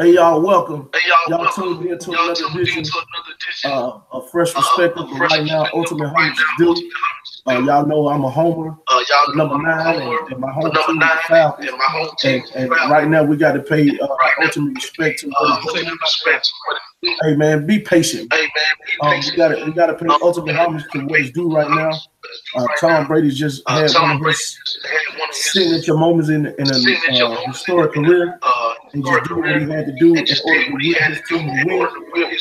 Hey y'all, welcome. Y'all tuned in to another edition of Fresh Perspective. But right now, Ultimate Homage is due. Y'all know I'm a homer, number 9, and my home team is the Falcons. And right now, we got to pay ultimate respect to what is going on. Hey man, be patient. We gotta pay ultimate homage to what is due right now. Tom Brady just had one of his signature moments in a historic career. He just did what he had to do in order to get his team to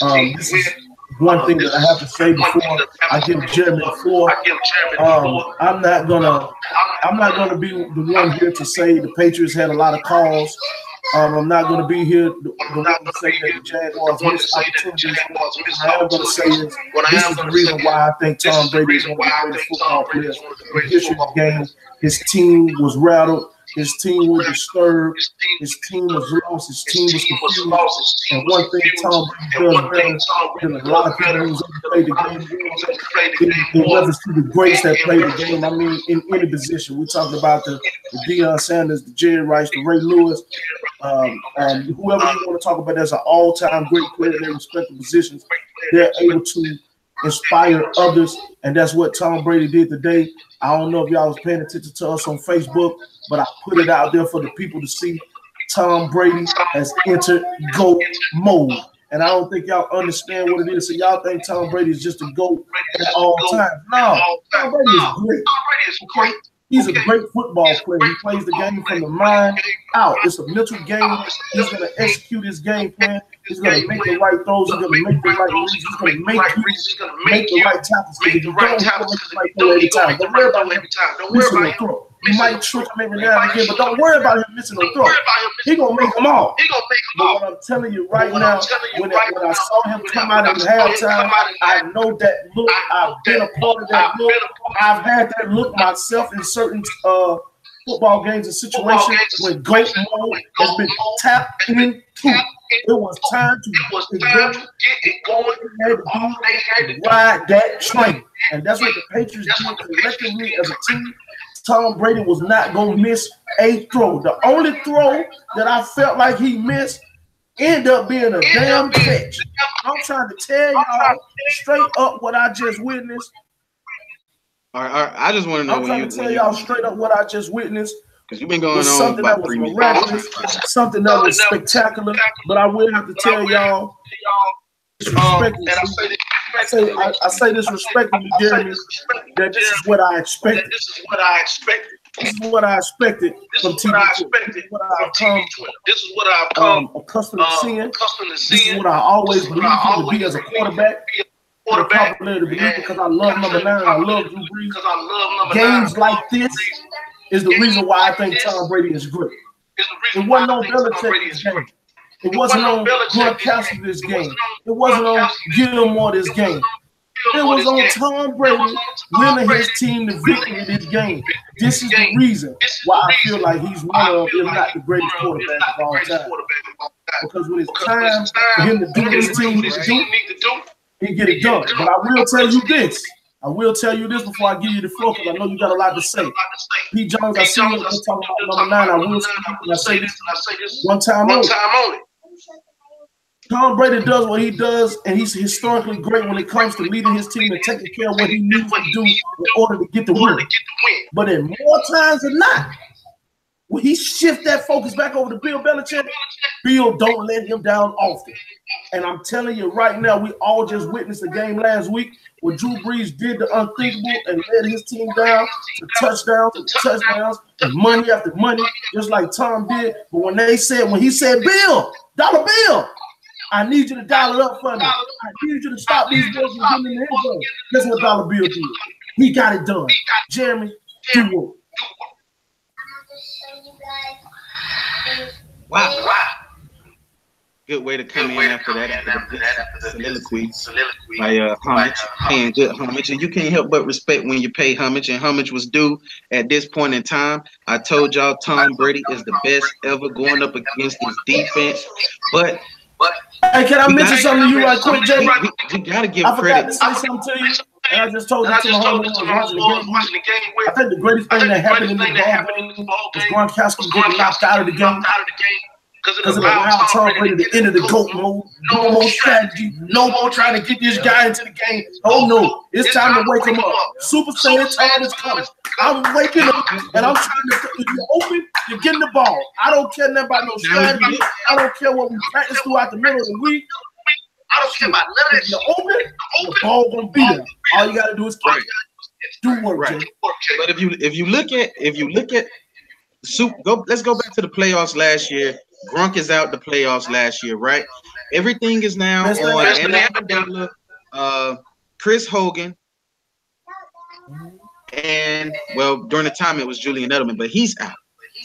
win. This is one thing that I have to say before I give Jeremy the floor. I'm not gonna be the one here to say the Patriots had a lot of calls. I'm not going to be here the one to say that the Jaguars missed opportunities. What I am going to say is this is the reason why I think Tom Brady is one of the greatest football players in the history of the game. His team was rattled. His team was disturbed. His team was lost. His team was confused. And one thing Tom Brady does better than a lot of people who's ever played the game, in reference to the greats that played the game, I mean, in any position. We talked about the Deion Sanders, the Jerry Rice, the Ray Lewis, whoever you want to talk about as an all-time great player in their respective positions. They're able to inspire others, and that's what Tom Brady did today. I don't know if y'all was paying attention to us on Facebook, but I put it out there for the people to see. Tom Brady has entered GOAT mode, and I don't think y'all understand what it is. So y'all think Tom Brady is just a GOAT at all times. No, Tom Brady is great. He's a great football player. He plays the game from the mind out. It's a mental game. He's going to execute his game plan. He's going to make the right throws. He's going to make the right reads. He's going to make the right tackles. If you don't make the right throw every time, don't worry about him missing a throw. He might trick him every now and again, but don't worry about him missing a throw. He's going to make them all. But what I'm telling you right now, when I saw him come out in halftime, I know that look. I've been a part of that look. I've had that look myself in certain football games and situations when GOAT mode has been tapped into. It was time to get going. Ride that train. And that's what the Patriots did collectively as a team. Tom Brady was not going to miss a throw. The only throw that I felt like he missed ended up being a damn catch. I'm trying to tell y'all straight up what I just witnessed. All right. I just want to know. I'm trying to tell y'all straight up what I just witnessed. Because you've been going on something that was miraculous, something that was spectacular. But I will have to tell y'all, I say this respectfully, Jeremy, that this is what I expected. This is what I expected from TV. This is what I've come accustomed to seeing. This is what I always believed him to be as a quarterback. Because I love number 9. I love Drew Brees. Games like this is the reason why I think Tom Brady is great. It wasn't on Belichick's game. It wasn't on Gronkowski this game. It wasn't on Gilmore this game. It was on Tom Brady willing his team to victory in this game. This is the reason why I feel like he's one of, if not the greatest quarterback of all time. Because when it's time for him to do his team needs to do, he get it done. But I will tell you this. I will tell you this before I give you the floor, because I know you got a lot to say. P. Jones, I see you talking about number 9. I will say this one time only. Tom Brady does what he does, and he's historically great when it comes to leading his team and taking care of what he needs to do in order to get the win. But in more times than not, when he shifts that focus back over to Bill Belichick, Bill don't let him down often. And I'm telling you right now, we all just witnessed the game last week where Drew Brees did the unthinkable and led his team down to touchdowns and money after money, just like Tom did. But when he said, Bill, Dollar Bill, I need you to dial it up for me. I need you to stop these boys from getting in the end zone. That's what Dollar Bill did. He got it done. Jeremy, do what? Wow. Good way to come in after that soliloquy by homage, paying good homage. And you can't help but respect when you pay homage, and homage was due at this point in time. I told y'all Tom Brady is the best ever going up against this defense. But hey, can I mention something to you right quick, Jay? We got to give I forgot credit. to say something to you. And I just told you to my homie watching the game. I think the greatest thing that happened in the ball game was Gronkowski getting knocked out of the game. Because it allowed Tom Brady to enter the GOAT mode. No more strategy. No more trying to get this guy into the game. Oh, no. It's time to wake him up. Super Saiyan time is coming. I'm waking up, and I'm trying to – if you're open, you're getting the ball. I don't care nothing about no strategy. I don't care what we practice throughout the middle of the week. I don't care about none of that. If you're open, the ball going to be there. All you got to do is catch it. Do work, right. But if you look at let's go back to the playoffs last year. Gronk is out the playoffs last year, right? Everything is now on Chris Hogan, and well, during the time it was Julian Edelman, but he's out.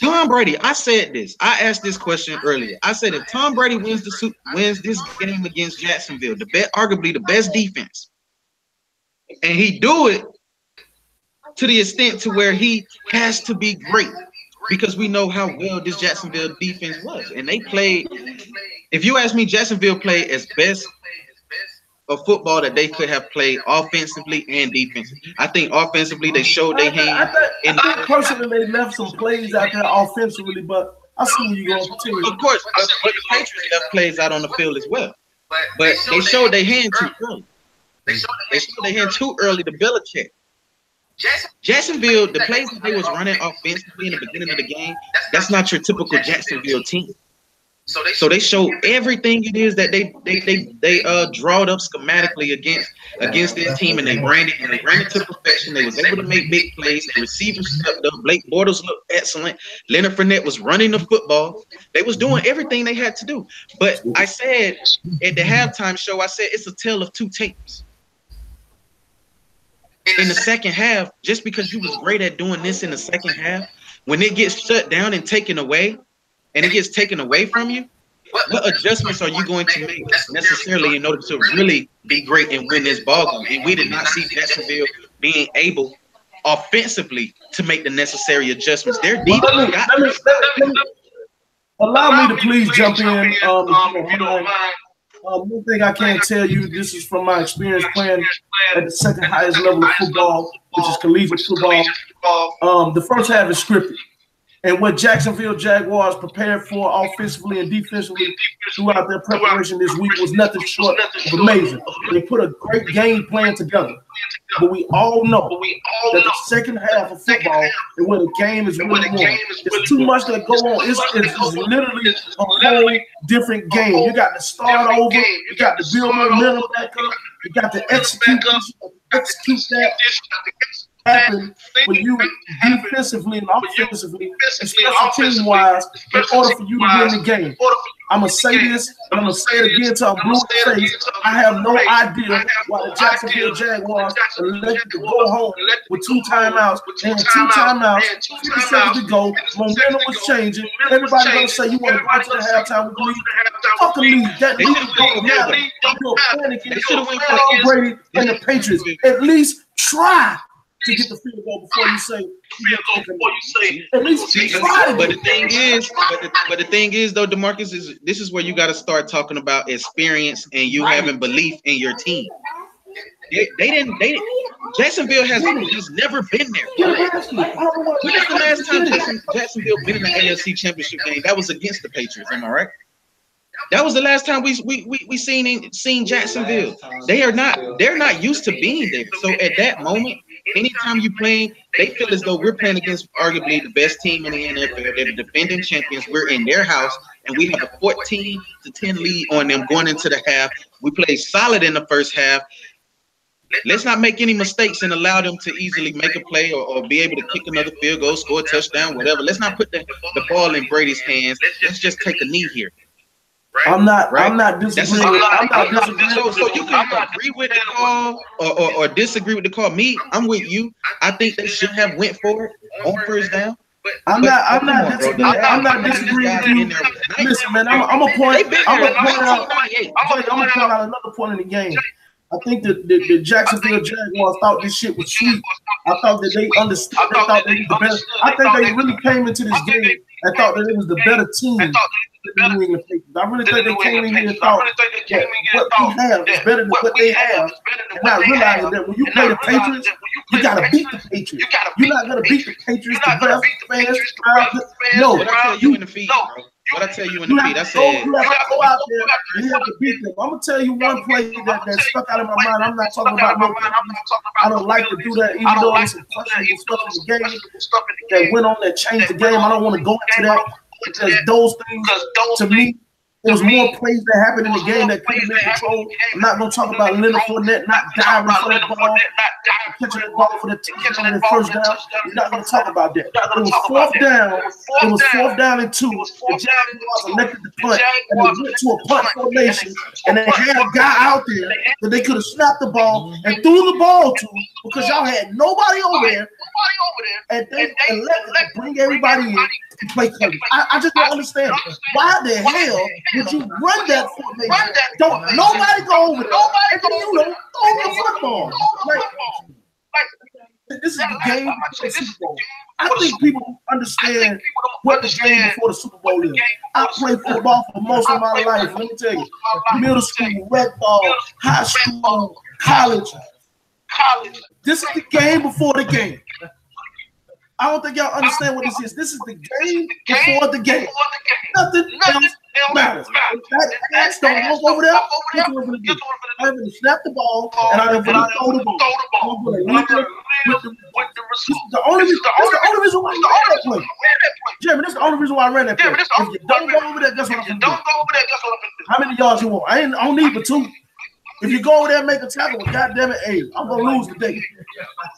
Tom Brady, I said this. I asked this question earlier. I said if Tom Brady wins this game against Jacksonville, arguably the best defense, and he do it to the extent to where he has to be great, because we know how well this Jacksonville defense was. And they played, if you ask me, Jacksonville played as best of football that they could have played offensively and defensively. I think offensively they showed their hand. I think personally they left some plays out there offensively, but I see where you're going to continue. Of course, but the Patriots left plays out on the field as well. But they showed their hand too early. They showed their hand too early to Belichick. Jacksonville, the plays that they was running offensively in the beginning of the game, that's not your typical Jacksonville team. So they showed everything it is that they drawed up schematically against this team, and they ran it to perfection. They was able to make big plays. The receivers stepped up. Blake Bortles looked excellent. Leonard Fournette was running the football. They was doing everything they had to do. But I said at the halftime show, I said it's a tale of two tapes. In the second half, just because you was great at doing this in the second half, when it gets shut down and taken away, and it gets taken away from you, what adjustments are you going to make necessarily in order to really be great and win this ball game? And we did not see Jacksonville being able offensively to make the necessary adjustments. Their defense allow me to please jump in. One thing I can tell you, this is from my experience playing at the second highest level of football, which is collegiate football. The first half is scripted. And what Jacksonville Jaguars prepared for offensively and defensively throughout their preparation this week was nothing short of amazing. They put a great game plan together. But we all know that the second half of football is when the game is really won. There's too much that go on. It's literally a whole different game. You got to start over. You got to build momentum back up. You got to execute that. Happen for you defensively and offensively, and special team wise, in order for you to win the game. I'm gonna say this, and I'm gonna say it again till I'm blue in the face. I have no idea why the Jacksonville Jaguars elected to go home with 2 timeouts, and 2 timeouts, 50 seconds to go. Momentum was changing. Everybody gonna say you want to go to the halftime with lead. Fuck the lead. That lead don't matter. You're panicking. Tom Brady and the Patriots. At least try to get the field goal before you say. At least try. But the thing is, though, DeMarcus, this is where you got to start talking about experience and you having belief in your team. Jacksonville has never been there. When is the last time Jacksonville been in the AFC Championship game? That was against the Patriots. Am I right? That was the last time we seen Jacksonville. They're not used to being there. So at that moment, anytime you playing, they feel as though we're playing against arguably the best team in the NFL. They're the defending champions. We're in their house, and we have a 14-10 lead on them going into the half. We played solid in the first half. Let's not make any mistakes and allow them to easily make a play or be able to kick another field goal, score a touchdown, whatever. Let's not put the ball in Brady's hands. Let's just take a knee here. I'm not disagreeing. So you can agree with the call or disagree with the call. Me, I'm with you. I think they should have went for it on first down. I'm not disagreeing with you. Listen, man, I'm gonna point out another point in the game. I think that the Jacksonville Jaguars thought this shit was sweet. I thought that they understood. They thought they was the best. I think they really came into this game and thought that it was the better team. I really think they came in here and thought that what we have is better than what they have, and not realizing that when you play the Patriots, you gotta beat the Patriots. You're not gonna beat the Patriots. The best fans, no. What I tell you in the feed, bro? What I tell you in the feed, I said you have to go out there and you have to beat them. I'm gonna tell you one play that stuck out in my mind. I'm not talking about no plays. I don't like to do that, even though there's some questionable stuff in the game that went on that changed the game. I don't want to go into that because those things, to me, there was more plays that happened in the game that could have been controlled. I'm not going to talk about Leonard Fournette not diving for that ball, catching that ball for the first down. We're not going to talk about that. It was fourth down. It was fourth down and 2. The Jaguars elected to punt, and they went to a punt formation, and they had a guy out there that they could have snapped the ball and threw the ball to because y'all had nobody over there, and they elected to bring everybody in to play coverage. I just don't understand why the hell would you run that formation? Don't nobody go over there. And then you don't throw the football. Like, this is the game before the Super Bowl. I think people understand what the game before the Super Bowl is. I played football for most of my life. Let me tell you, middle school, red ball, high school, college. This is the game before the game. I don't think y'all understand what this is. This is the game before the game. Nothing else matters. That ass don't walk over there. I'm going to snap the ball, and I'm going to throw the ball. I'm going to leave it with the only reason why I ran that play. Jeremy, this is the only reason why I ran that play. If you don't go over there, guess what I'm going to do? How many yards you want? I don't need but 2. If you go over there and make a tackle, well, goddamn it, hey, I'm going to lose today.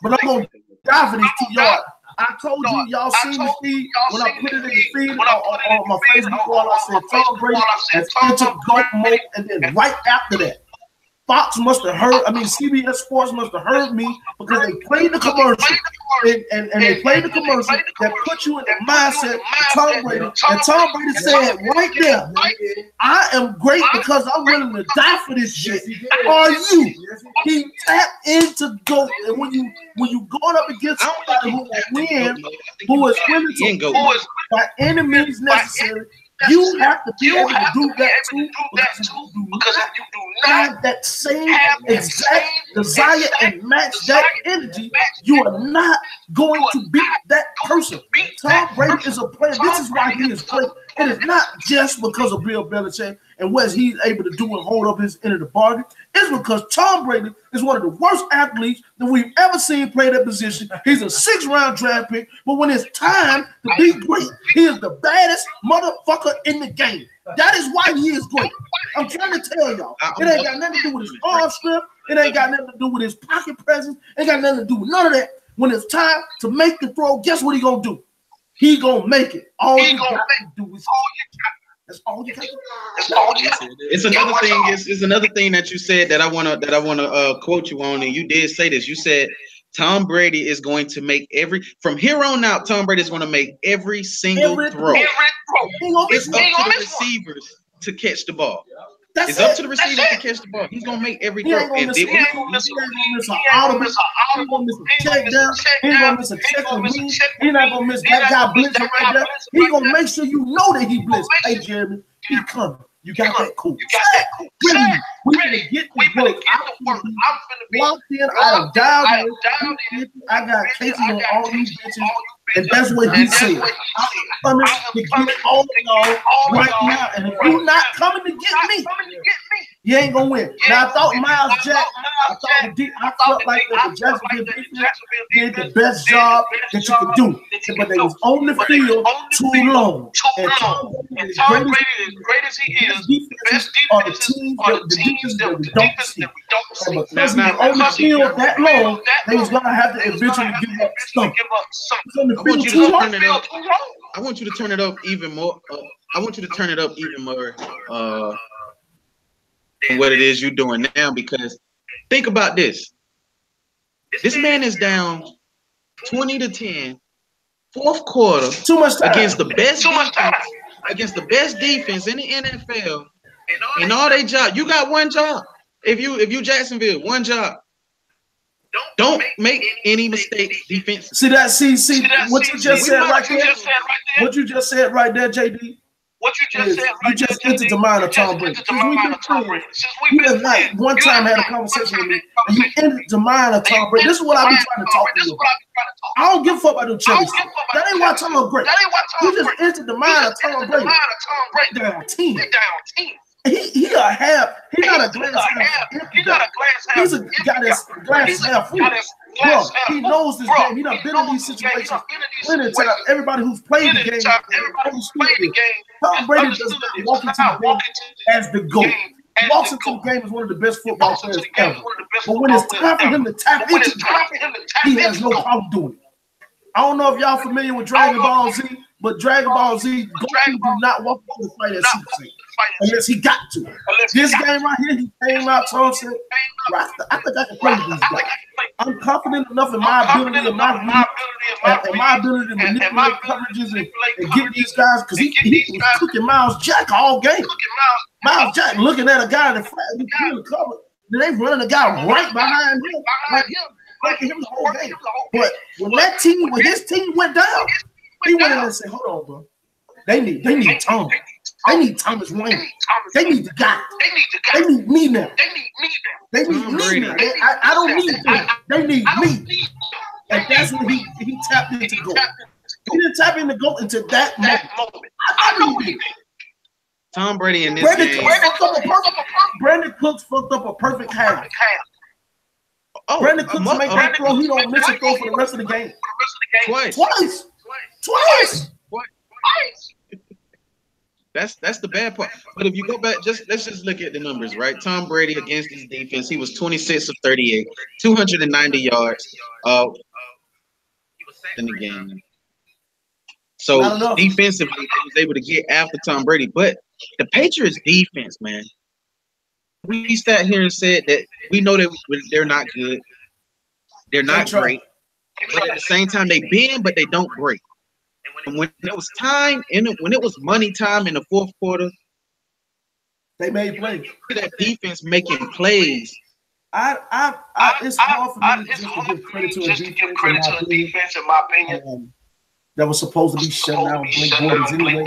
But I'm going to die for these 2 yards. I told you, y'all seen the feed when I put it in the feed on my Facebook wall. I said Tom Brady has entered GOAT mode, and then right after that, Fox must have heard. I mean, CBS Sports must have heard me because they played the commercial, and they played the commercial that put you in the mindset of Tom Brady. And Tom Brady said right there, "I am great because I'm willing to die for this shit." Are you? He tapped into GOAT, and when you going up against somebody who will win, who is willing to go by any means necessary. You have to be able to do that too, because if you do not have that same exact desire and match that energy, you are not going to beat that person. Tom Brady is a player. This is why he is great. It is not just because of Bill Belichick and what he's able to do and hold up his end of the bargain. It's because Tom Brady is one of the worst athletes that we've ever seen play that position. He's a 6th-round draft pick, but when it's time to be great, he is the baddest motherfucker in the game. That is why he is great. I'm trying to tell y'all. It ain't got nothing to do with his arm strength. It ain't got nothing to do with his pocket presence. It ain't got nothing to do with none of that. When it's time to make the throw, guess what he gonna do? He gonna make it. All you got to do is that's all you got to do. It's another thing. It's another thing that you said that I wanna quote you on, and you did say this. You said Tom Brady is going to make from here on out. Tom Brady is going to make every single throw. It's up to the receivers to catch the ball. It's up to the receiver to catch the ball. He's gonna make every throw. He ain't gonna miss an audible. He ain't gonna miss a check down. He ain't gonna miss a check and win. He's not gonna miss that guy blitzing right there. He's gonna make sure you know that he blitzed. Hey, Jeremy, he coming. You got that cool. Really, we gonna get the work. I'm locked in. I'm down. I got cases on all these bitches. And that's what he said. I'm coming to get all of y'all right now. And if you're not coming to get me, you ain't gonna win. Now I thought Miles Jack, I felt like that the Jacksonville defense did the best job that you could do, but they was on the field too long. And Tom Brady, as great as he is, the best defenses are the teams that we don't see. And because he was on the field that long, they was gonna have to eventually give up something. I want you to turn it up. I want you to turn it up even more. I want you to turn it up even more than what it is you're doing now. Because think about this. This man is down 20-10, fourth quarter, too much time against the best defense in the NFL, and all they job. You got one job. If you Jacksonville, one job. Don't make any mistakes defensively. See what you just said right there? What you just said right there, JD? What you just said, you just entered the mind of Tom Brady. Since we've been friends, you have not one time had a conversation with me, and you entered the mind of Tom Brady. This is what I be trying to talk to you about. I don't give a fuck about them cherries. That ain't why Tom Brady. You just entered the mind of Tom Brady. Down team. He a half. He not a glass half. He's a guy that's glass half full. Bro, he knows this game. He done been in these situations. Winning time. Everybody who's played the game, Tom Brady does not walk into the game as the GOAT. He walks into the game as one of the best football players ever. But when it's time for him to tap into the game, he has no problem doing it. I don't know if y'all familiar with Dragon Ball Z, but Dragon Ball Z, Goku do not walk into the fight at Super Saiyan unless he got to. This game right here, he came out, Tom said, I think I can play these guys. I'm confident enough in my ability and my ability to manipulate coverages and get these guys, because he was cooking Miles Jack all game. Miles Jack looking at a guy in the cover, then they running a guy right behind him, like him the whole game. But when his team went down, he went in and said, "Hold on, bro. They need Tom. They need Thomas Wayne. They need the guy. They need me now. They need me now. I don't need them. They need me." And that's when he tapped into go. He didn't tap into go into that moment. I know he did. Tom Brady in this game. Brandon Cooks fucked up a perfect half. Brandon Cooks make that throw. He don't miss a throw for the rest of the game. Twice. That's the bad part. But if you go back, let's just look at the numbers, right? Tom Brady against his defense, he was 26 of 38, 290 yards in the game. So defensively, he was able to get after Tom Brady. But the Patriots defense, man, we sat here and said that we know that they're not good. They're not great. But at the same time, they bend, but they don't break. And when it was time, when it was money time in the fourth quarter, they made plays. That defense making plays. It's hard for me just to give credit to a defense, in my opinion. That was supposed to be shut down Blake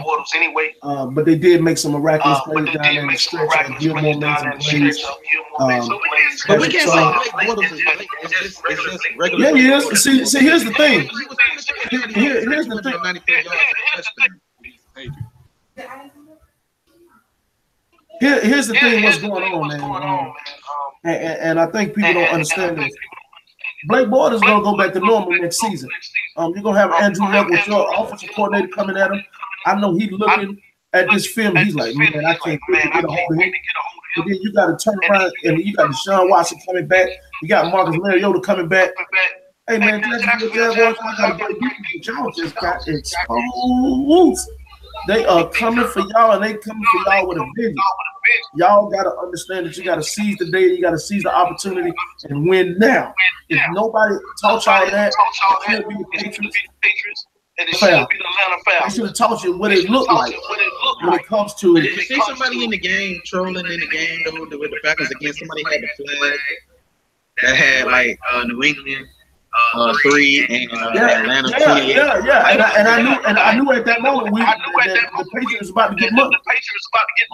Bortles anyway. But they did make some miraculous plays down there in the stretch. And Gilmore made some plays. But we can't say Blake Bortles is just regular. Yeah, he is. See, here's the thing. Here's the thing. Here's the thing. What's going on, man? And I think people don't understand this. Blake Bortles is gonna go back to normal next season. You're gonna have Andrew Luck with your offensive coordinator coming at him. I know he's looking at this film. He's like, man, I can't get a hold of him. And then you got to turn around and you got Deshaun Watson coming back. You got Marcus Mariota coming back. Hey man, Jaguars just got exposed. They are coming for y'all, and they coming for y'all with a vision. Y'all got to understand that you got to seize the day, you got to seize the opportunity, and win now. If nobody taught y'all that, it should be the Patriots. And it should be the Atlanta Falcons. They should have taught you what it looked like when it comes to. If you see somebody in the game trolling in the game, though, with the Falcons against somebody had the flag that had like New England 3 and Atlanta 28. And I knew at that moment that the Patriots was about to get money.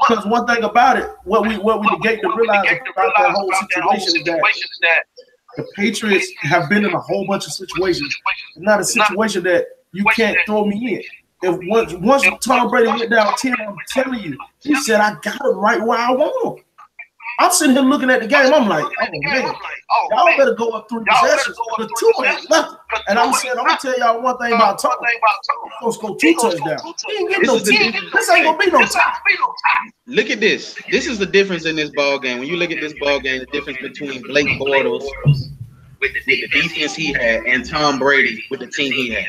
Because one thing about it, what we negate to realize about that whole situation is that the Patriots have been in a whole bunch of situations. It's not a situation that you can't throw me in. If once Tom Brady went down 10, I'm telling you, he said, I got him right where I want him. I'm sitting here looking at the game. I'm like, oh man, y'all better go up 3 possessions. The 2 ain't nothing. And I'm saying, I'm gonna tell y'all one thing about Tom. He's supposed to go 2 touchdowns. He ain't getting no team. This ain't gonna be no time. Look at this. This is the difference in this ball game. When you look at this ball game, the difference between Blake Bortles with the defense he had and Tom Brady with the team he had.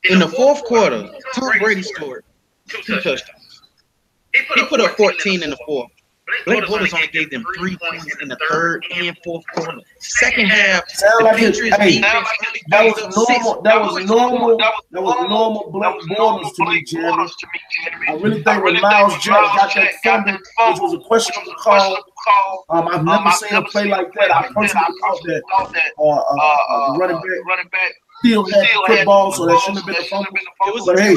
In the fourth quarter, Tom Brady scored 2 touchdowns. He put up 14 in the fourth. Blake Bortles only gave them 3 points in the third and fourth quarter. Second half, the Patriots defense that was normal Blake Bortles to me, Jeremy. I really think when Miles Jack got that fumble, which was a questionable call, I've never seen a play like that. I personally thought that running back still had football, so that shouldn't have been a fumble. But hey,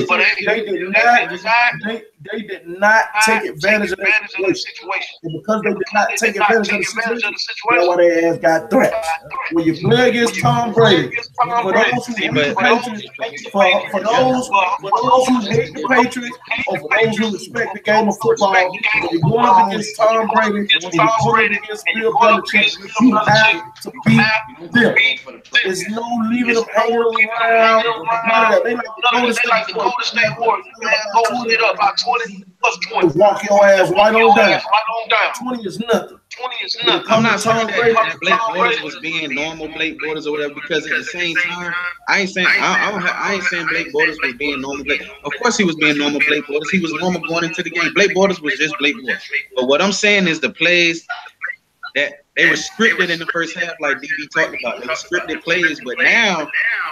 they did not take advantage of that situation. And because they did not take advantage of the situation, that's why their ass got thrashed. When you play against Tom Brady, for those who hate the Patriots, for those who hate the Patriots, or for those who respect the game of football, when you're going up against Tom Brady, when you're going up against Bill Belichick, you have to beat them. There's no leaving them hanging around. They like the Golden State Warriors. Go it up by 20 plus 20. Walk your ass right on down. 20 is nothing. I'm not saying that Blake Bortles was being normal Blake Bortles or whatever, because at the same time, I ain't saying Blake Bortles was being normal Blake. Of course he was being normal Blake Bortles. He was normal going into the game. Blake Bortles was just Blake Bortles. But what I'm saying is the plays that they were scripted in the first half, like DB talked about. They were scripted plays, but now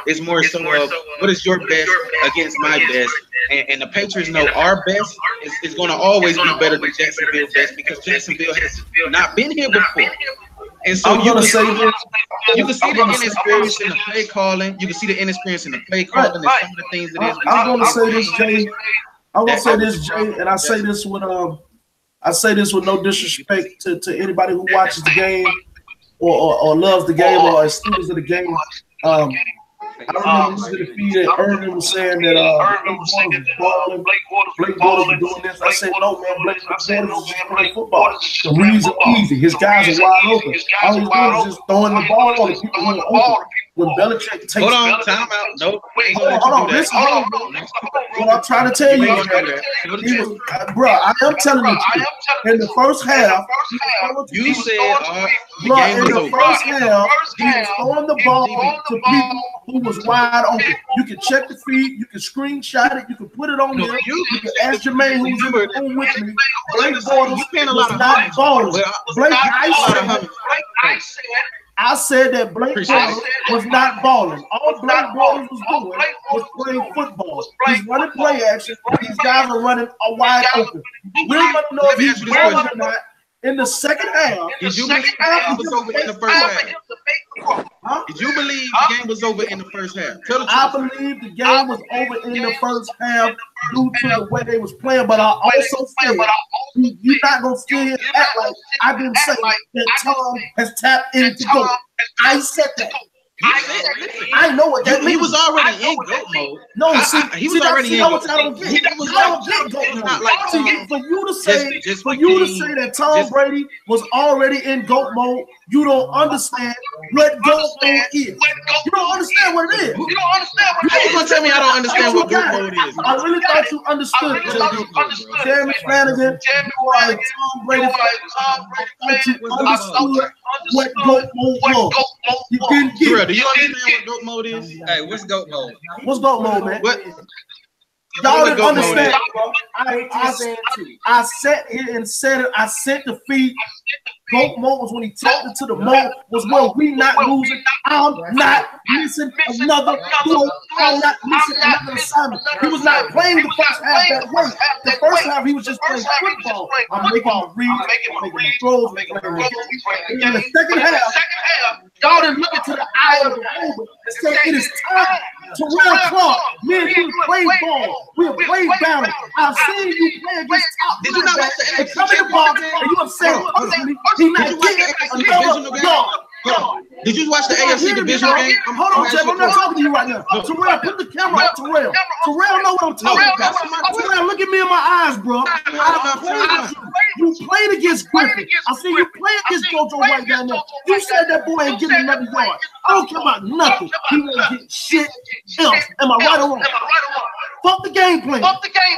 it's more so of what is your best against my best. And the Patriots know our best is going to always be better than Jacksonville's best, because Jacksonville has not been here before. And so you can see the inexperience in the play calling. You can see the inexperience in the play calling and some of the things that is. I'm going to say this, Jay. I'm going to say this, Jay, and I say this with no disrespect to anybody who watches the game or loves the game or is students of the game. I remember listening to the feed that Irvin was saying that Blake Bortles was doing this. I said, no, man, Blake Bortles was just playing football. The reads are easy. His guys are wide open. All he's doing is just throwing the ball on the people who are open. When Belichick takes hold on, time out. Nope. Hold on. Listen, what I'm trying to tell you, bro, I am telling you, in the first half, you said in the first half, he was throwing the ball to people who was wide open. You can check the feed, you can screenshot it, you can put it on there. You can ask Jermaine, who's in the room with me. Blake Bortles was not balling. I said that Blake Bortles was not balling. All Blake Bortles was doing was playing football. He's running play action. These guys are running a wide open. We don't know if he's balling or not. In the second half, did you believe the game was over in the first half? Did you believe the game was over in the first half? I believe the game was over in the first half due to the way they was playing, but I also said you're not gonna sit here and act like I didn't say that Tom has tapped into goal. I said that. I know what that means. He was already in GOAT mode. No, he was already in GOAT mode. For you to say that Tom Brady was already in GOAT mode, you don't understand what GOAT mode is. You don't understand what it is. You don't understand what it is. You're gonna tell me I don't understand what GOAT mode is. I really thought you understood. Jeremy Flanagan, Tom Brady. I thought you understood what GOAT mode was. You didn't get it. Do you understand what GOAT mode is? Hey, what's GOAT mode? What's GOAT mode, man? What? Y'all didn't understand, bro. I sat here and said it. I sent the feed. GOAT mode was when he tapped into the mode, was when we not losing. I'm not missing another throw. I'm not missing another assignment. He was not playing the first half that way. The first half, he was just playing football. I'm making a read, making the throws, making the in the second half, y'all didn't look into the eye of the beholder and say it is time to run Clark. Man, we play ball. We have played battle. I've seen you play against top. Did you not watch the coming to ball and you upset personally? He not getting another yard. Did you watch the AFC divisional game? Hold on, Jeff. I'm not talking to you right now. Terrell, put the camera on Terrell. Terrell know what I'm talking about. Terrell, look at me in my eyes, bro. You played against Griffin. I see you play against JoJo right down there. You said that boy ain't getting another yard. I don't care about nothing. He won't get shit else. Am I right or wrong? Fuck the game plan.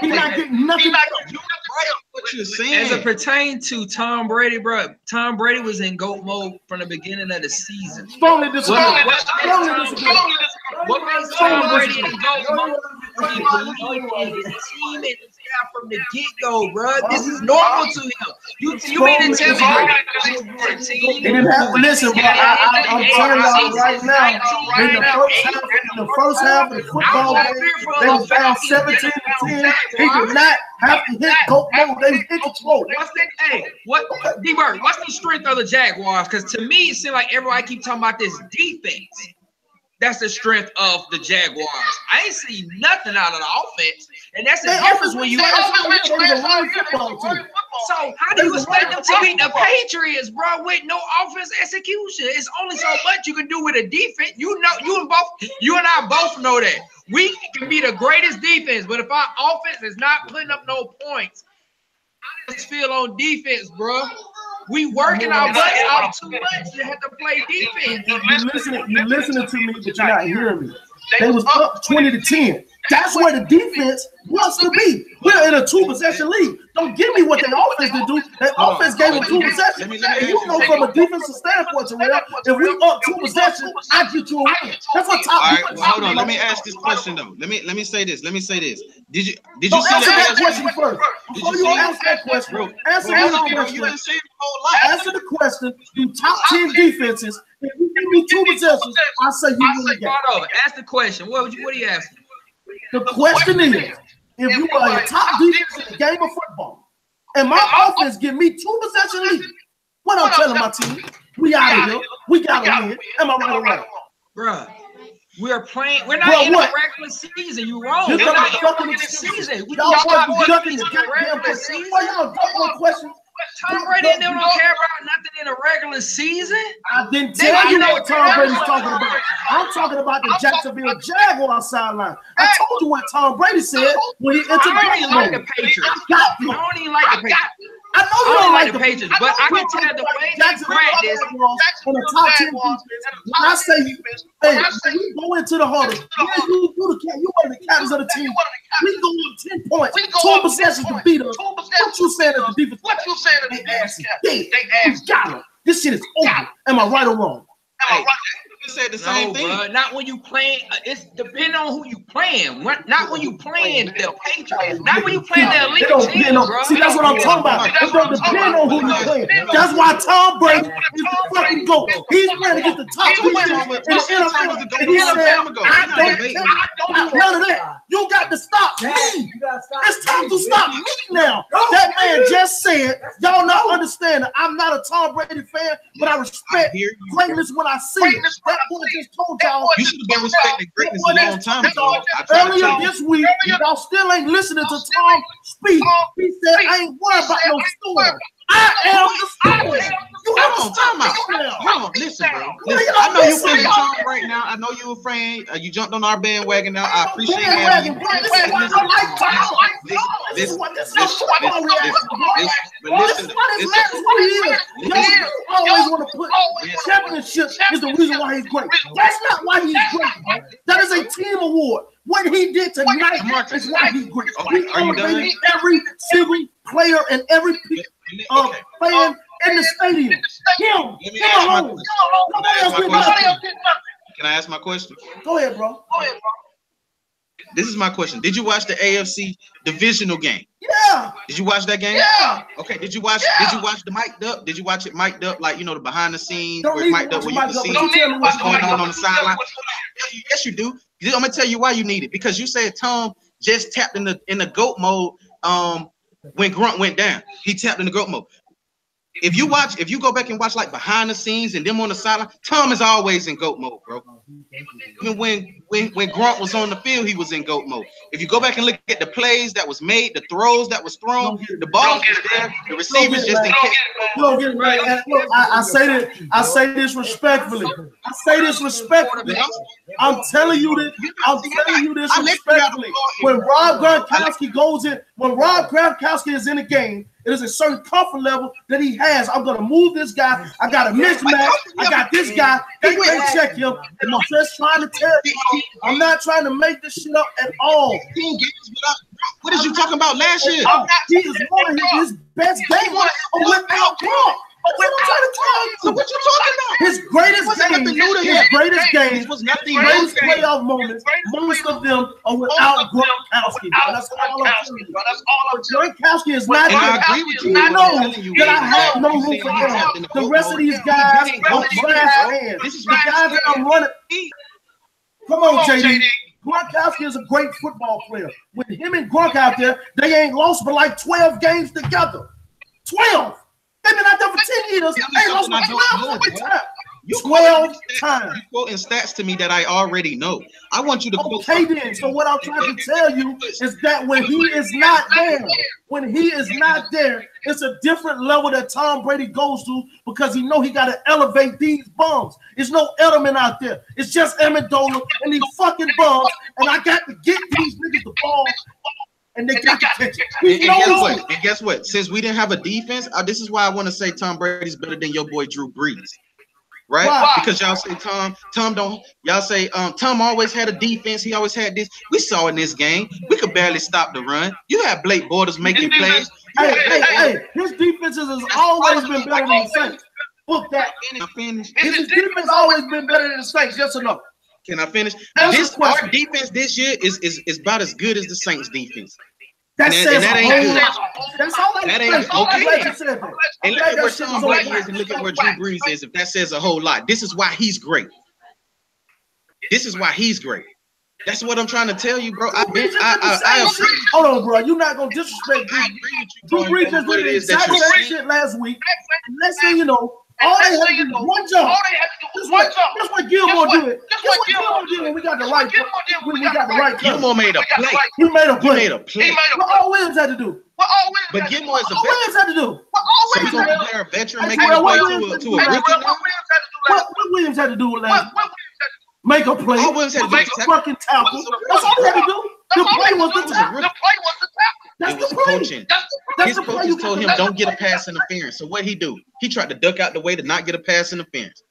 He's not getting nothing. What you saying? As it pertains to Tom Brady, bro, Tom Brady was in GOAT mode from the beginning of the season. Strongly disagree. What makes Tom Brady in GOAT mode? He believes in his team and his staff from the get-go, bro. This is normal to him. You mean to tell me it didn't have to listen, bro. I'm telling y'all right now. In the first half of the football game, they was down 17-10. They did not have to hit GOAT mode. They was in control. D-Bird, what's the strength of the Jaguars? Because to me, it seems like everybody keep talking about this defense. That's the strength of the Jaguars. I ain't seen nothing out of the offense, and that's the difference when you. So how do you expect them to beat the Patriots, bro, with no offense execution? It's only so much you can do with a defense. You know, you and I both know that we can be the greatest defense, but if our offense is not putting up no points, I just feel on defense, bro. We working our butts out too much to have to play defense. You're listening to me, but you're not hearing me. They was up 20-10. That's where the defense wants to be. We're in a 2-possession league. Don't give me what their offense did do. Their offense gave them 2 possessions. And you know from a defensive standpoint, Terrell, if we up 2 possessions, I get you a win. That's what top. All right, well, hold on. Let me ask this question though. Let me say this. Let me say this. Did you see that question first? Before you ask that question, answer the question. Do top 10 defenses? If you give me 2 possessions, I say you win the game. Ask the question. What are you asking? The question is, if you are a top defense in the game of football, and my offense give me 2 possession lead, what I'm telling my team, we out of here. We gotta win. Am I right or wrong? Bruh, we're playing. We're not in the regular season. You wrong. We're not in the regular season. We y'all ducking the regular season. Why y'all ducking no question? Tom Brady and them don't care about nothing in a regular season. I didn't tell you what Tom Brady's talking about. I'm talking about the Jacksonville Jaguars sideline. I told you what Tom Brady said when he entered the game. I don't even like the Patriots. I don't even like the Patriots. I know you don't like the Patriots, but I can tell the way they practice on the top 10 defense. When I say, hey, when we go into the huddle, you one of the captains of the team. We go up 10 points, 2 possessions to beat us. What you saying as the defense? What you saying as the defense? They got him. This shit is over. Am I right or wrong? Am I right? You said the same thing. Bro, not when you playing. It's depending on who you playing. Not when you playing the Patriots. Not when you playing the elite team, bro. See, that's what I'm talking about. It don't depend on who you playing. That's why Tom Brady is the fucking GOAT. He's ready to get the top 2 wins in the NFL. And he said, I don't none of that. You got to stop me. It's time to stop me now. That man just said, y'all not understanding. I'm not a Tom Brady fan, but I respect greatness when I see it. That boy just told y'all. You should have been respecting greatness a long time ago. Earlier this week, y'all still ain't listening to Tom speak. He said, I ain't worried about no storm. I am the storm. You understand? Hold on, listen, bro. Listen, I know you're playing Tom right now. I know you're a fan. You jumped on our bandwagon now. I appreciate that. Always want to put championship is the reason why he's great. That's not why he's great. That is a team award. What he did tonight is why he's great. He elevated every single player and every fan in the stadium. Him alone. Can I ask my question? Go ahead, bro. This is my question. Did you watch the AFC divisional game? Yeah. Did you watch that game? Yeah. Okay. Did you watch the mic'd up? Did you watch it mic'd up, like, you know, the behind the scenes where it's mic'd up where you can see what's going on the sideline? Yes, you do. I'm gonna tell you why you need it, because you said Tom just tapped in the GOAT mode when Grunt went down. He tapped in the GOAT mode. If you go back and watch like behind the scenes and them on the sideline, Tom is always in GOAT mode, bro. Even when Grunt was on the field, he was in GOAT mode. If you go back and look at the plays that was made, the throws that was thrown, the balls was there, the receivers just didn't catch. Look, I say this respectfully. I'm telling you this respectfully. When Rob Gronkowski goes in, when Rob Gronkowski is in the game, it is a certain comfort level that he has. I'm going to move this guy. I got a mismatch. I got this guy. They can't check him. And I'm just trying to tell you, I'm not trying to make this shit up at all. What is you talking about last year? He is one of his best games without Gronk. What I'm trying to tell you. So what you talking about? His greatest game was nothing. Greatest playoff moments. Most of them are without Gronkowski. That's all I'm telling you. Gronkowski is not. I agree with you. I know that I have no room for him. The rest of these guys are trash hands. The guys that I'm running. Come on, JD. Gronkowski is a great football player. With him and Gronk out there, they ain't lost but like 12 games together. 12. They've been out there for 10 years. They lost by 12 every time. 12 times. You quoting stats to me that I already know. I want you to go. Okay, then. So what I'm trying to tell you is that when he is not there, it's a different level that Tom Brady goes to because he know he got to elevate these bums. There's no Edelman out there. It's just Amendola and these fucking bums, and I got to get these niggas the ball. And they got to catch it. And guess what? Since we didn't have a defense, this is why I want to say Tom Brady's better than your boy Drew Brees. Right? Wow. Because y'all say Tom always had a defense. He always had this. We saw in this game, we could barely stop the run. You had Blake Bortles making plays. Hey, his defenses has always been better than the Saints. Book that. His defense always been better than the Saints. Yes or no? Can I finish? Our defense this year is about as good as the Saints defense. That ain't good. That's all that ain't okay. And look at where Tom Brady is and look at where Drew Brees is. If that says a whole lot, this is why he's great. That's what I'm trying to tell you, bro. Hold on, bro. You're not gonna disrespect Drew Brees. Drew Brees just did the exact same shit last week. Let's say all they had to do one jump. That's what Gilmore did. That's what Gilmore did when we got the right. Gilmore made a play. He made a play. What all Williams had to do? But Gilmore is a veteran. What Williams had to do? So you gonna compare a veteran making a play to a rookie? What Williams had to do last? Make a play. Make a fucking tackle. That's all he had to do. The play was the tackle. It was coaching. His coaches told him don't get a pass interference. So what he do? He tried to duck out the way to not get a pass interference.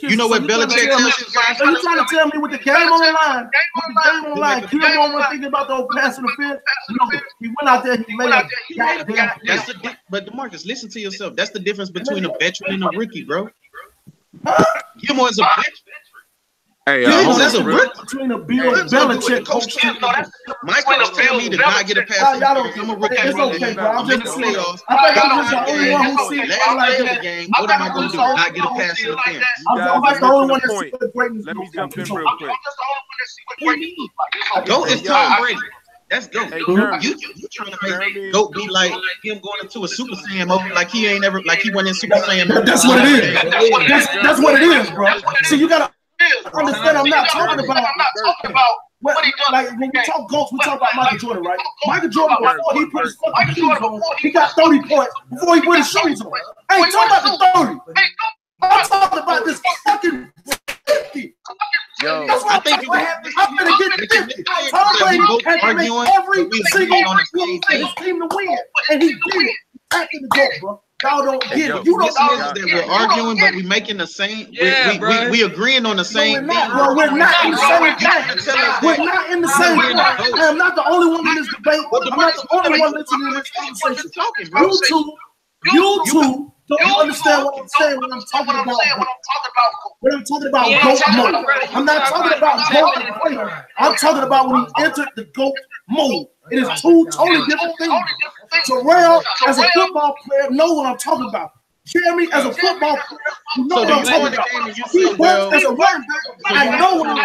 You know what Belichick tells his guys? Are you trying to tell me with the game on the line? Gilmore was thinking about those pass interference. No, he went out there. He made a. But DeMarcus, listen to yourself. That's the difference between a veteran and a rookie, bro. Gilmore is a veteran. Hey, between a Bill Belichick coach. My coach tell me to not get a pass. I'm a rookie. It's okay, bro. I'm just in the playoffs. I think I'm just the only one who sees it like the game. What am I going to do? Not get a pass interference. I'm just the only one that sees the greatness. Let me jump in real quick. Go is Tom Brady. That's GOAT. Hey, you trying to make GOAT be like him going into a Super Saiyan mode, like he ain't ever, like he went in Super Saiyan mode. That's what it is. That's what it is, bro. See, you gotta understand. I'm not talking about what he does. Like when we talk GOATs, we talk about Michael Jordan, right? Michael Jordan, before he put his fucking shoes on, he got 30 points before he put his shoes on. I ain't talking about the 30. I'm talking about this fucking 50. Yo, that's what I think I'm gonna get 50. Tom Brady had to make every single move for his team to win, and he did it. Back in the GOAT, bro. Y'all don't get it. You don't know that we're arguing, but we making the same. We agreeing on the same thing. Bro, we're not in the same thing. We're not in the same thing. I am not the only one in this debate. I'm not the only one listening to this conversation. You two don't understand what I'm saying when I'm talking about. When I'm talking about GOAT mode, I'm not talking about GOAT play. I'm talking about when he entered the GOAT mode. It is two totally different things. Terrell, as a football player, know what I'm talking about. Jeremy, as a football player, you know what I'm talking about. He works as a running back. I know what I'm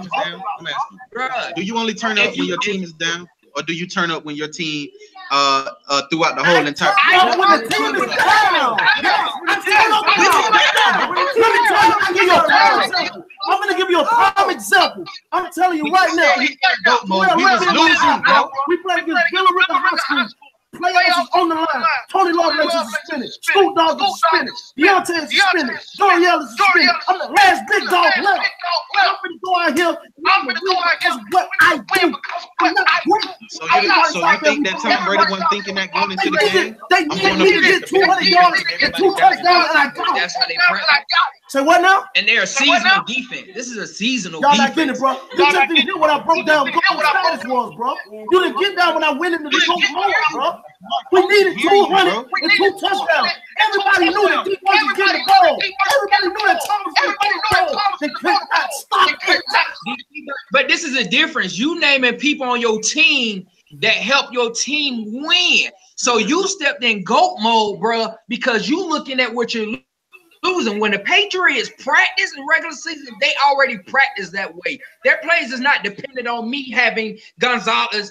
talking about. Do you only turn up when your team is down, or do you turn up when your team throughout the whole entire? I know when the team is down. I'm going to give you a prime example. I'm telling you right now. We was losing, bro. We played against Villa High School. Players is on the line. Tony Lovelace is suspended. Scoot Dog is suspended. Deontay is suspended. Doriel is suspended. I'm the last big dog left. I'm going to go out here. Because what I do. I'm not great. So you think that Tom Brady wasn't thinking that going into the game? They need to get 200 yards and 2 touchdowns, and I got it. That's how they practice. Say what now? And they're a seasonal defense. This is a seasonal defense. Y'all not getting it, bro. You just didn't hear what I broke down. What status was, bro. You didn't get down when I went into the GOAT mode, bro. We needed 200 and 2 touchdowns. Everybody knew that defense was getting the ball. Everybody knew that Thomas was getting the ball. They could not stop it. But this is a difference. You naming people on your team that help your team win. So you stepped in GOAT mode, bro, because you looking at what you're losing. When the Patriots practice in regular season, they already practice that way. Their plays is not dependent on me having Gonzalez.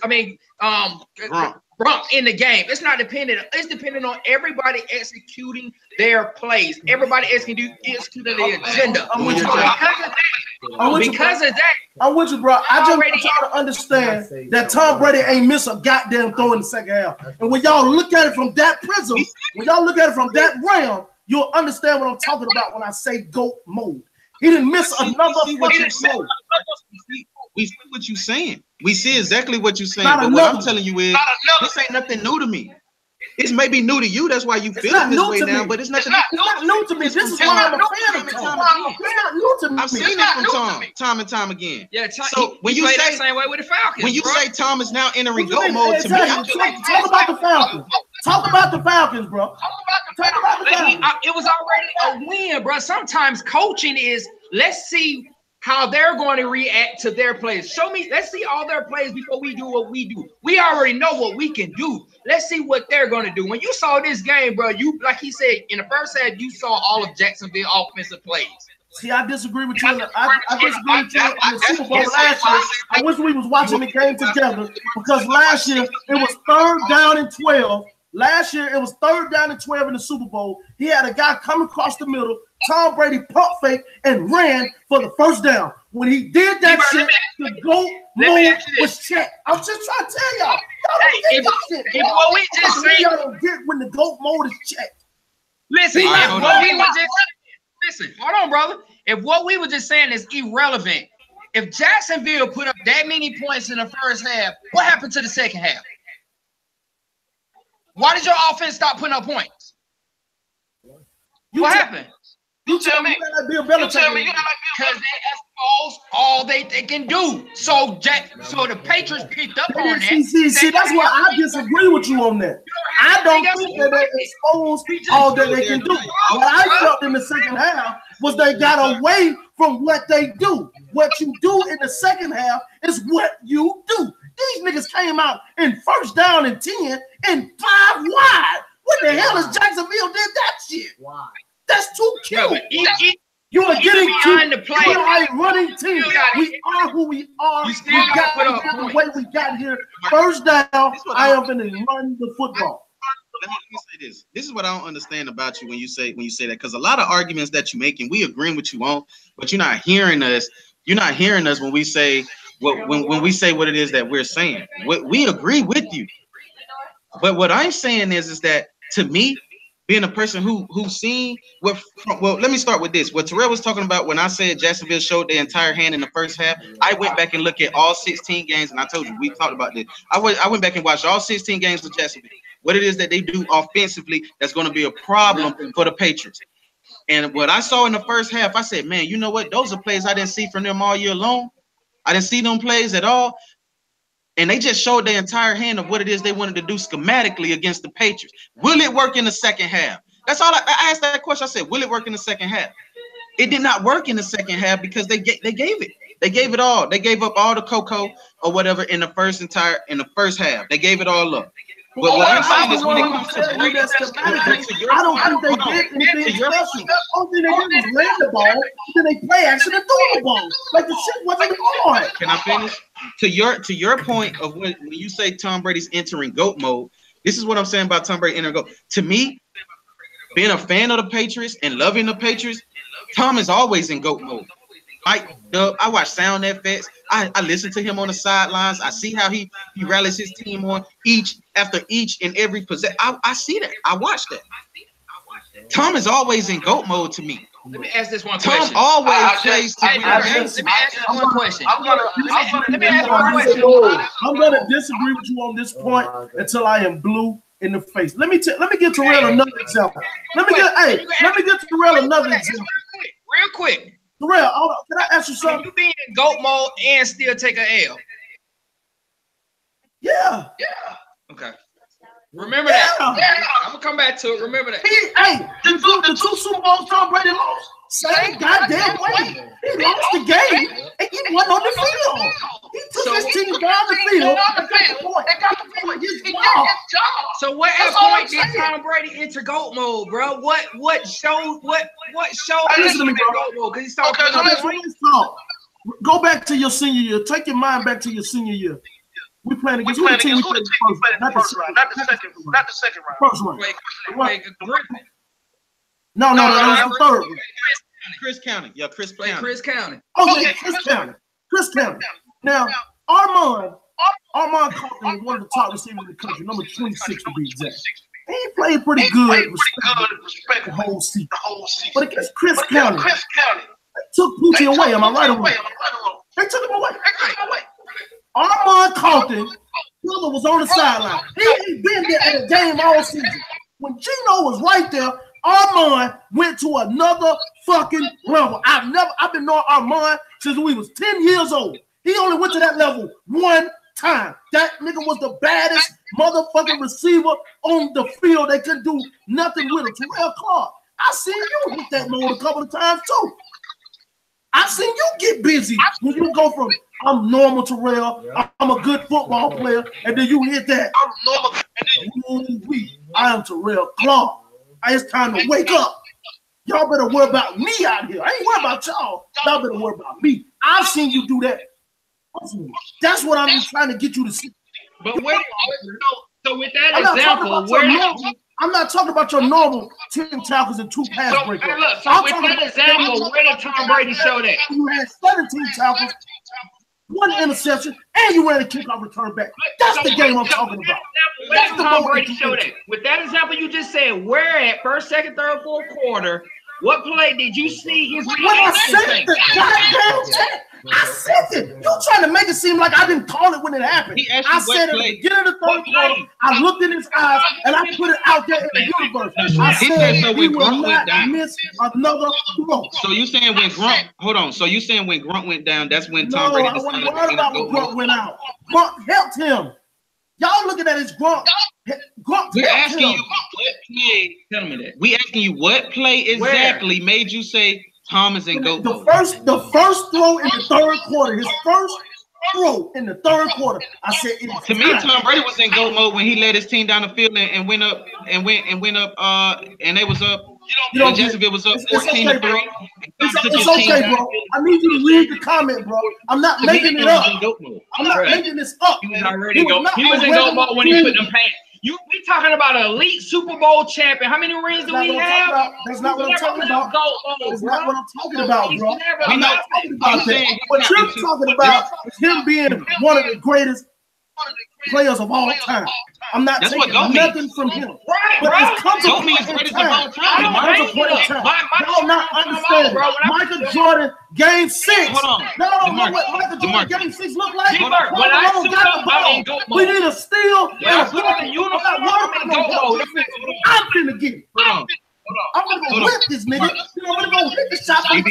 in the game. It's not dependent. It's dependent on everybody executing their plays. Everybody executing their agenda. Because of that, I'm with you, bro. I just want y'all to understand that Tom Brady ain't miss a goddamn throw in the second half. And when y'all look at it from that prism, when y'all look at it from that realm, you'll understand what I'm talking about when I say GOAT mode. He didn't miss another fucking throw. We see what you're saying. We see exactly what you're saying. But what I'm telling you is, this ain't nothing new to me. It's maybe new to you. That's why you feeling this way now. But it's not new to me. This is why I'm a fan of Tom. It's not new to me. I've seen it from time and time again. Yeah. So when you say that same way with the Falcons, when you say Tom is now entering GOAT mode, to me, talk about the Falcons. Talk about the Falcons, bro. Talk about the Falcons. It was already a win, bro. Sometimes coaching is let's see how they're going to react to their plays. Let's see all their plays before we do what we do. We already know what we can do. Let's see what they're going to do. When you saw this game, bro, you like he said in the first half, you saw all of Jacksonville offensive plays. See, I disagree with you. I disagree with you in the Super Bowl last year. I wish we was watching the game together because last year it was 3rd down and 12. Last year it was 3rd down and 12 in the Super Bowl. He had a guy come across the middle. Tom Brady pump fake and ran for the 1st down. When he did that shit, the GOAT mode was checked. I'm just trying to tell y'all. What we just said, y'all don't get when the GOAT mode is checked. Listen, hold on, brother. If what we were just saying is irrelevant, if Jacksonville put up that many points in the first half, what happened to the second half? Why did your offense stop putting up points? What happened? You tell me. Because they exposed all they can do. So the Patriots picked up on that. See, that's why I disagree with you on that. I don't think that they exposed all that they can do. What I felt in the second half was they got away from what they do. What you do in the second half is what you do. These niggas came out in 1st down and 10 and 5 wide. What the hell is Jacksonville did that shit? Why? That's too cute. You are getting behind the play. We are a running team. We are who we are. We got the way we got here. 1st down, I am going to run the football. Let me say this. This is what I don't understand about you when you say that, because a lot of arguments that you're making, we agreeing with you on, but you're not hearing us. You're not hearing us when we say when we say what it is that we're saying. We agree with you. But what I'm saying is that to me, being a person who's seen well, let me start with this. What Terrell was talking about when I said Jacksonville showed their entire hand in the first half, I went back and looked at all 16 games, and I told you we talked about this. I went back and watched all 16 games of Jacksonville. What it is that they do offensively that's going to be a problem for the Patriots. And what I saw in the first half, I said, man, you know what? Those are plays I didn't see from them all year long. I didn't see them plays at all. And they just showed their entire hand of what it is they wanted to do schematically against the Patriots. Will it work in the second half? That's all I asked that question. I said, will it work in the second half? It did not work in the second half because they gave it. They gave it all. They gave up all the cocoa or whatever in the first half. They gave it all up. But what I'm saying is when it comes to Brady, I don't think they did anything special. Only thing they did was land the ball, then they play action and throw the ball. Like the shit wasn't on. Can I finish? To your point of when you say Tom Brady's entering GOAT mode, this is what I'm saying about Tom Brady entering GOAT. To me, being a fan of the Patriots and loving the Patriots, Tom is always in GOAT mode. I watch sound effects. I listen to him on the sidelines. I see how he rallies his team on after each and every possession. I see that. I watch that. Tom is always in GOAT mode to me. Let me ask this one question. Tom always plays to win games. Let me ask you one question. Let me ask one question. I'm gonna disagree with you on this point until I am blue in the face. Let me get Terrell another example. Let me get Terrell another example. Real quick. Terrell, can I ask you something? Can you be in GOAT mode and still take an L? Yeah. Okay. Remember that. Yeah. I'm gonna come back to it. Remember that. The two Super Bowls Tom Brady lost. Same goddamn way. He lost the game and he went on the field. He took his team down the field and got the point. His job. So what point did Tom Brady enter GOAT mode, bro? What showed? Listen to me, bro. Because he started Go back to your senior year. Take your mind back to your senior year. We playing against who the team we played in the first round, not the second round. First round. Wait, Griffin. No, that was the third round. Chris County. Yeah, Chris Play County. Chris County. Oh yeah, Chris County. Now, Armand Carter was one of the top receivers in the country, number 26 to be exact. He played pretty good, respect the whole season. But against Chris County, they took Poochie away. Am I right or wrong? They took him away. Armand Carter, brother, was on the sideline. He ain't been there at a game all season. When Gino was right there, Armand went to another fucking level. I've been knowing Armand since we was 10 years old. He only went to that level one time. That nigga was the baddest motherfucking receiver on the field. They couldn't do nothing with him. Terrell Clark, I seen you hit that mode a couple of times too. I seen you get busy when you go from I'm normal Terrell, I'm a good football player, and then you hit that I'm normal. I am Terrell Clark. It's time to wake up. Y'all better worry about me out here. I ain't worried about y'all. Y'all better worry about me. I've seen you do that. That's what I'm trying to get you to see. But wait, so with that example, I'm not talking about your normal 10 tackles and 2 pass breakups. So with that example, where did Tom Brady show that? You had 17 tackles, 1 interception, and you ran a kickoff return back. That's the game I'm talking about. Where did Tom Brady show that? With that example you just said, where at first, second, third, fourth quarter, what play did you see his reaction? I said it. You trying to make it seem like I didn't call it when it happened. I said at the beginning of the third quarter, I looked in his eyes and I put it out there in the universe. I said he will not miss another throw. So you saying when Grunt? Hold on. So you saying when Grunt went down, that's when Tom Brady decided to worry about when Grunt went out. Grunt helped him. Y'all looking at his Grunt. We're asking you what play. Tell me that. We asking you what play exactly made you say Thomas and Goat mode? The first throw in the third quarter. His first throw in the third quarter. I said it was to me, Tom Brady was in GOAT mode when he led his team down the field and went up and they was up. When Jacksonville was up 14-3. It's okay, bro. I need you to read the comment, bro. I'm not making it up. I'm not making this up. He was already He was in GOAT mode when he put them pants. We talking about an elite Super Bowl champion. How many rings do we have? That's not what I'm talking about. That's not what I'm talking about, bro. I'm not talking about that. What you're talking about is him being one of the greatest players of all time. I'm not taking nothing from him. Right, but it comes GOAT means greatest of all time. Y'all not understanding. Michael Jordan, Game 6. Hold on. No, Michael Jordan, Game 6 look like. When I suit up, I'm in GOAT mode. We need a steal and a put on the uniform. I'm in GOAT mode. I'm finna get it. Hold on. I'm gonna go whip this nigga. I'm gonna go hit the shot. Y'all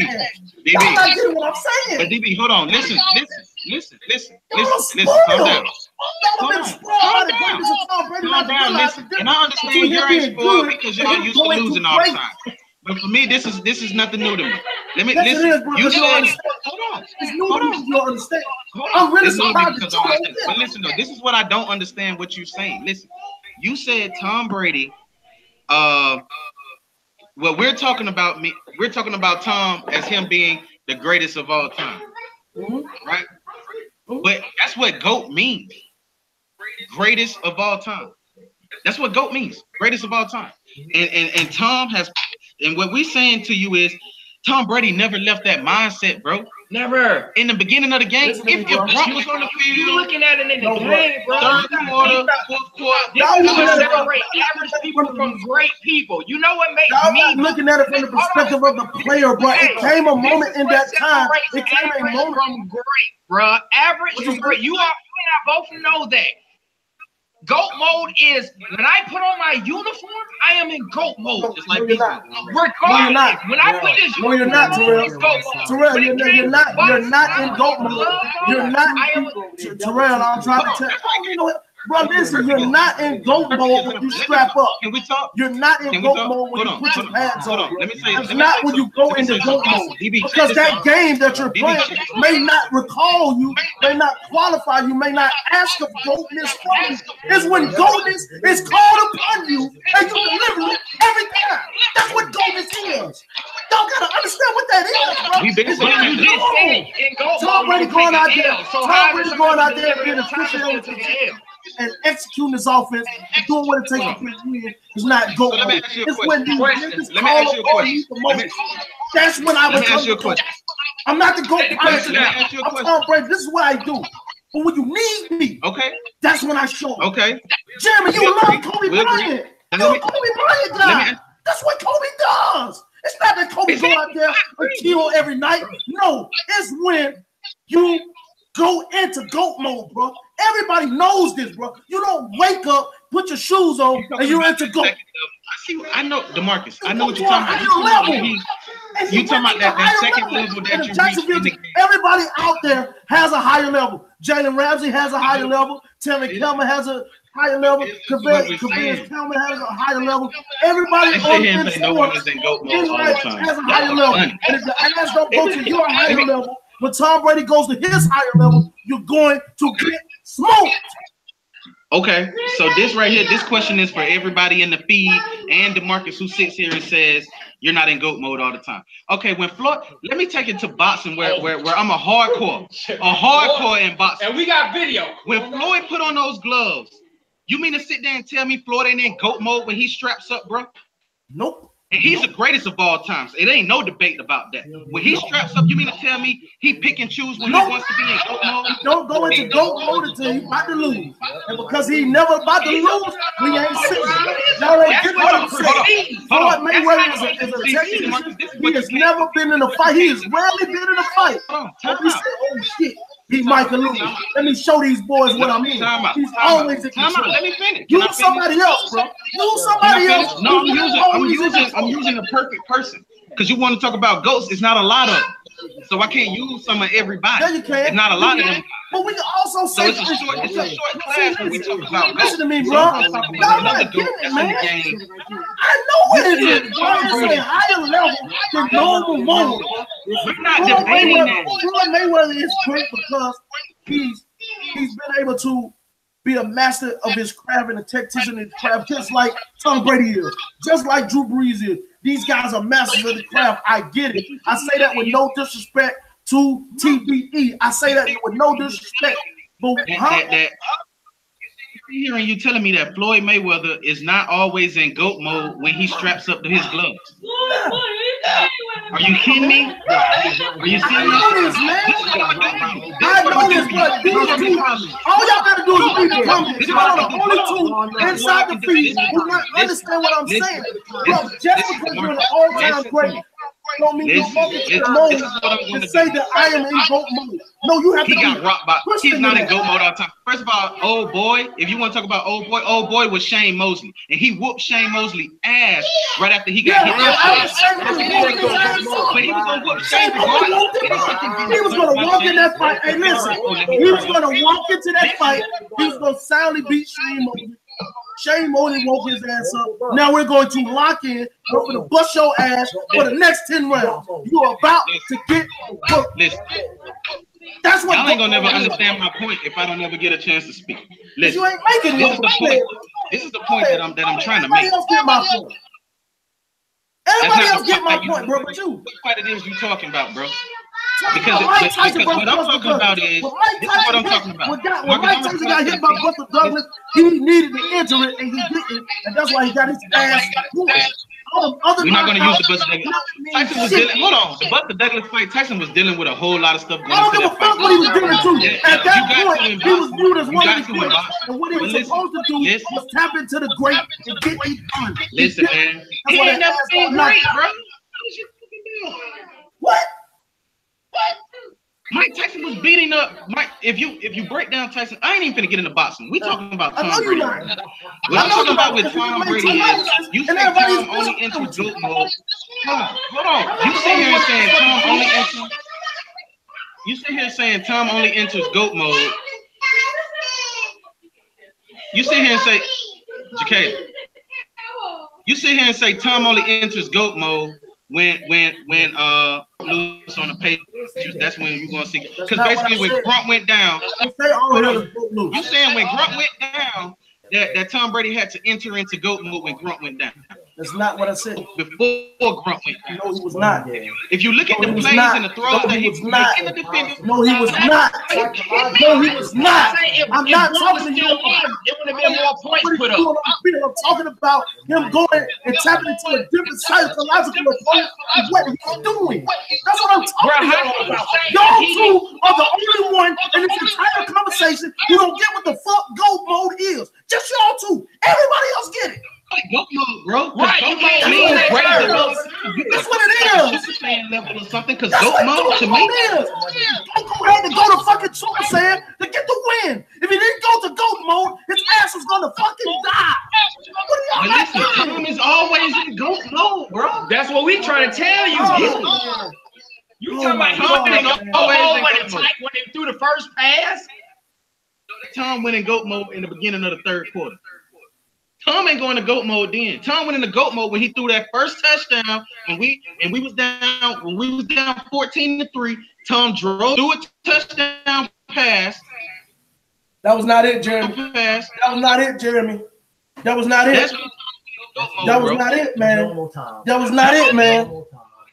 not getting what I'm saying. But DB, hold on. Listen. Calm down. Calm down. Listen. And I understand you're ain't spoiled because y'all used to losing all the time. But for me, this is nothing new to me. Let me listen. You said, hold on. It's new to you understand. I'm really surprised that you don't get it. But listen though, this is what I don't understand what you're saying. Listen, you said Tom Brady. Well, we're talking about Tom as him being the greatest of all time, right? But that's what GOAT means. Greatest of all time. That's what GOAT means. Greatest of all time. And Tom has, and what we're saying to you is, Tom Brady never left that mindset, bro. Never. In the beginning of the game, if Grunt was on the field, you looking at it in the game, bro. Third quarter, fourth quarter. This is what separate average people from great people. You know what makes me looking at it from the perspective of the player, bro. It came a moment in that time. It came a moment from great, bro. Average from great. You and I both know that. GOAT mode is when I put on my uniform, I am in GOAT mode. Just like this. Regardless, when I put this uniform, you're not, Terrell. You're not in GOAT mode. You're not. Terrell, I'm trying to tell you. Bro, listen, you're not in GOAT mode when you strap up. Can we talk? You're not in GOAT mode when you put your pads on. Let me say, it's not when you go into GOAT mode. Because that game that you're playing may not recall you, may not qualify you, may not ask of GOATness from you. It's when GOATness is called upon you and you deliver it every time. That's what GOATness is. Y'all gotta understand what that is, bro. We've been saying you just said in GOAT mode. Brady going out there. So Tom Brady going out there being efficient and executing his offense, and doing what it takes to win. Is not go. So let me ask you a It's when these question. niggas Let me ask you a call question. the most. That's when I Let was. me ask you a question. I'm not the GOAT. I'm Tom Brady. This is what I do. But when you need me, okay, that's when I show up. Okay. Jeremy, you love Kobe Bryant. You're a Kobe Bryant guy. That's what Kobe does. It's not that Kobe go out there and kill every night. No, it's when you go into GOAT mode, bro. Everybody knows this, bro. You don't wake up, put your shoes on, and you're into GOAT. I know, DeMarcus. I know what you're talking about. You talking about that second level that you reach in the game. Everybody out there has a higher level. Jalen Ramsey has a higher level. Terry Kelman has a higher level. Kaveh Kelman has a higher level. Everybody on this no one is in GOAT mode all the time. Has a higher level. And if the ass don't go to your higher level, when Tom Brady goes to his higher level, you're going to get smoked. Okay, so this right here, this question is for everybody in the feed and DeMarcus who sits here and says you're not in GOAT mode all the time. Okay, when Floyd, let me take it to boxing where I'm a hardcore in boxing. And we got video. When Floyd put on those gloves, you mean to sit there and tell me Floyd ain't in GOAT mode when he straps up, bro? Nope. And he's the greatest of all times. It ain't no debate about that. When he straps up, you mean to tell me he pick and choose when he wants to be in GOAT mode? Don't go into GOAT mode until he's about to lose. And because he never about to lose, we ain't sitting. Y'all ain't getting what I'm saying. Floyd Mayweather is a technician. He has never been in a fight. He has rarely been in a fight. We say, oh shit, he might lose. Let me show these boys what I mean. He's always in control. Let me finish. Use somebody else, bro. Use somebody else. No, I'm using a perfect person. Because you want to talk about GOATs, it's not a lot of them. So I can't use some of everybody. Yeah, you can. It's not a lot of them. But we can also say so it's a short class when we talk about GOATs. Listen to me, bro. Y'all not getting it, man. I know it is. It's a higher level than normal mode. We're not debating that. Floyd Mayweather is great because he's been able to be a master of his craft and a tactician in his craft, just like Tom Brady is, just like Drew Brees is. These guys are masters of the craft. I get it. I say that with no disrespect to TBE. I say that with no disrespect. But hearing you telling me that Floyd Mayweather is not always in GOAT mode when he straps up to his gloves. Are you kidding me? Are you serious? I know this, man. I know this, but these two, all y'all gotta do is read the comments. Y'all are the only two inside the feed who not understand what I'm saying. Bro, just because you're an all-time great, don't mean you're walking to the moment to say that I am in GOAT mode. No, you have to. He got rocked by. He's not in GOAT mode all the time. First of all, old boy, if you want to talk about old boy was Shane Mosley, and he whooped Shane Mosley ass right after he got hit. But he was gonna whoop Shane Mosley. He was gonna walk in that fight. Hey, listen, he was gonna walk into that fight. He was gonna soundly beat Shane Mosley. Shane Mosley woke his ass up. Now we're going to lock in. We're going to bust your ass for the next 10 rounds. You are about to get cooked. Listen. That's what y'all ain't gonna never understand my point if I don't ever get a chance to speak. Listen, you ain't making this is the point. This is the point that I'm trying to make. Everybody else get my point. Everybody else get my point, bro. But you. What fight it is you talking about, bro? Because what I'm talking about is this is what I'm talking about. When Mike Tyson got hit by Buster Douglas, he needed to enter it and he didn't, and that's why he got his ass whooped. We're not going to use the Buster Douglas. Tyson was dealing. Hold on, the Buster Douglas fight. Tyson was dealing with a whole lot of stuff going on. I don't give a fuck what he was dealing to. At that point, he was viewed as one of the greats, and what he was supposed to do was tap into the great and get it done. Listen, man, he ain't never been great, bro. What? Mike Tyson was beating up Mike. If you break down Tyson, I ain't even finna get into boxing. We talking about Tom Brady. What I'm talking about with Tom Brady is you say Tom only enters GOAT mode. Hold on. You sit here and saying Tom only enters. You sit here saying Tom only enters GOAT mode. You sit here and say, Jacada. You sit here and say Tom only enters GOAT mode when lose on the Patriots. That's when you're gonna see. Because basically when Grunt went down, you saying when Grunt went down that Tom Brady had to enter into GOAT mode when Grunt went down. That's not what I said. Before Grunt went down. No, he was not. If you look at the plays and the throws that he was not in the defender. No, he was not. No, he was not. I'm not talking to you. It would have been more points put up. I'm talking about him going and tapping into a different psychological approach of what he's doing. That's what I'm talking about. Y'all two are the only one in this entire conversation who don't get what the fuck GOAT mode is. Just y'all two. Everybody else get it. GOAT mode, bro. Right, you can't mean that. That's what it is. Level or something, because That's GOAT what mode to me. GOAT had to go to fucking Super Saiyan to get the win. If he didn't go to GOAT mode, his ass was gonna fucking die. What But are y'all listen, Tom is always in GOAT mode, bro. That's what we trying to tell you. You talking about when they threw the first pass? Tom went in GOAT mode in the beginning of the third quarter. Tom ain't going to GOAT mode then. Tom went into GOAT mode when he threw that first touchdown, and we was down 14-3. Tom drove through a touchdown pass. That was not it, Jeremy. That was not it, Jeremy. That was not it. That was not it, man. That was not it, man.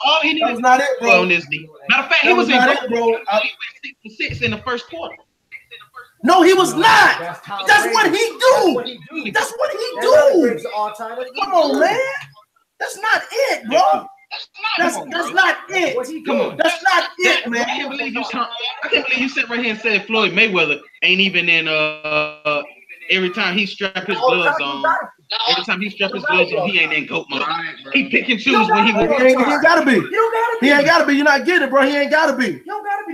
All he needed was not it, bro. On this D. Matter of fact, he was in GOAT mode 6 in the first quarter. No, he was not. That's what he do. That's what he do. Come on, man. That's not it, bro. That's not it. Come on. That's not it, man. I can't believe you sat right here and said Floyd Mayweather ain't even in every time he strap his gloves on. Every time he strap his gloves on, he ain't in GOAT mode. He pick and choose when he will. He ain't gotta be. He ain't gotta be. You're not getting it, bro. He ain't gotta be.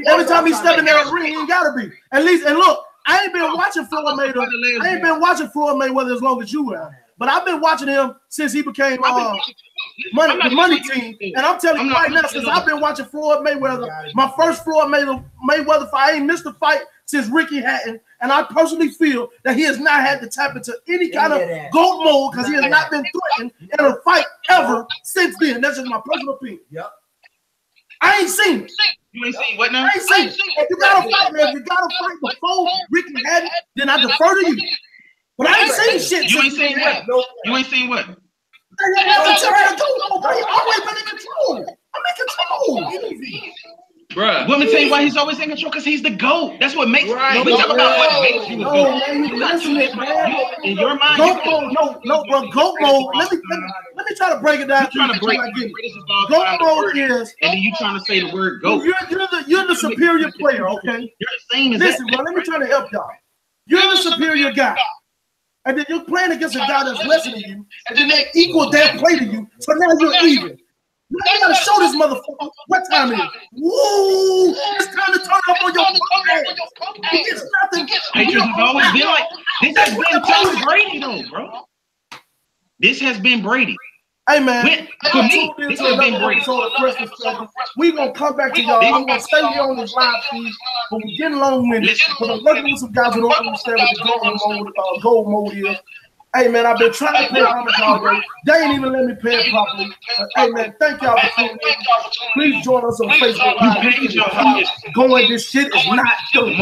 Every time he step in there and ring, he ain't gotta be. At least, and look, I ain't been watching Floyd Mayweather. I ain't been watching Floyd Mayweather as long as you have. But I've been watching him since he became the money team. And I'm telling you right now, since I've been watching Floyd Mayweather, my first Floyd Mayweather fight, I ain't missed a fight since Ricky Hatton. And I personally feel that he has not had to tap into any kind of GOAT mode because he has not been threatened in a fight ever since then. That's just my personal opinion. Yep. I ain't seen it. You ain't seen what now? I ain't seen it. If you gotta fight, man, if you gotta fight before Ricky Hatton, then I defer to you. But I ain't seen shit. You ain't seen what? You ain't seen what? I've always been in control. I'm in control. Easy. Bruh, let me tell you why he's always in control, because he's the GOAT. That's what makes we talk about what makes you a GOAT. Man, you listening, man. In your mind, GOAT mode, no, bro. GOAT mode. Let me try to break it down. Trying to break GOAT mode is, and then you trying to say the word GOAT. You're the superior player, okay? You're the same as listen, bro. Let me try to help y'all. You're the superior guy. And then you're playing against a guy that's less than you, and then they equal their play to you. So now you're even. Now you gotta show this motherfucker what time it is. Woo! It's time to turn up on your punk ass. He gets nothing. Patriots have always been like this. Has been Tom Brady though, bro. This has been Brady. Hey man, for me, this has been Brady. We gonna come back to y'all. I'm gonna stay here on this live feed, but we're getting long-winded. But I'm working with some guys who don't understand what the gold mode is. Hey man, I've been trying to pay homage all day. They ain't even let me pay it properly. Hey man, thank y'all for tuning in. Please join us on Facebook Live. Going, this shit is not doing.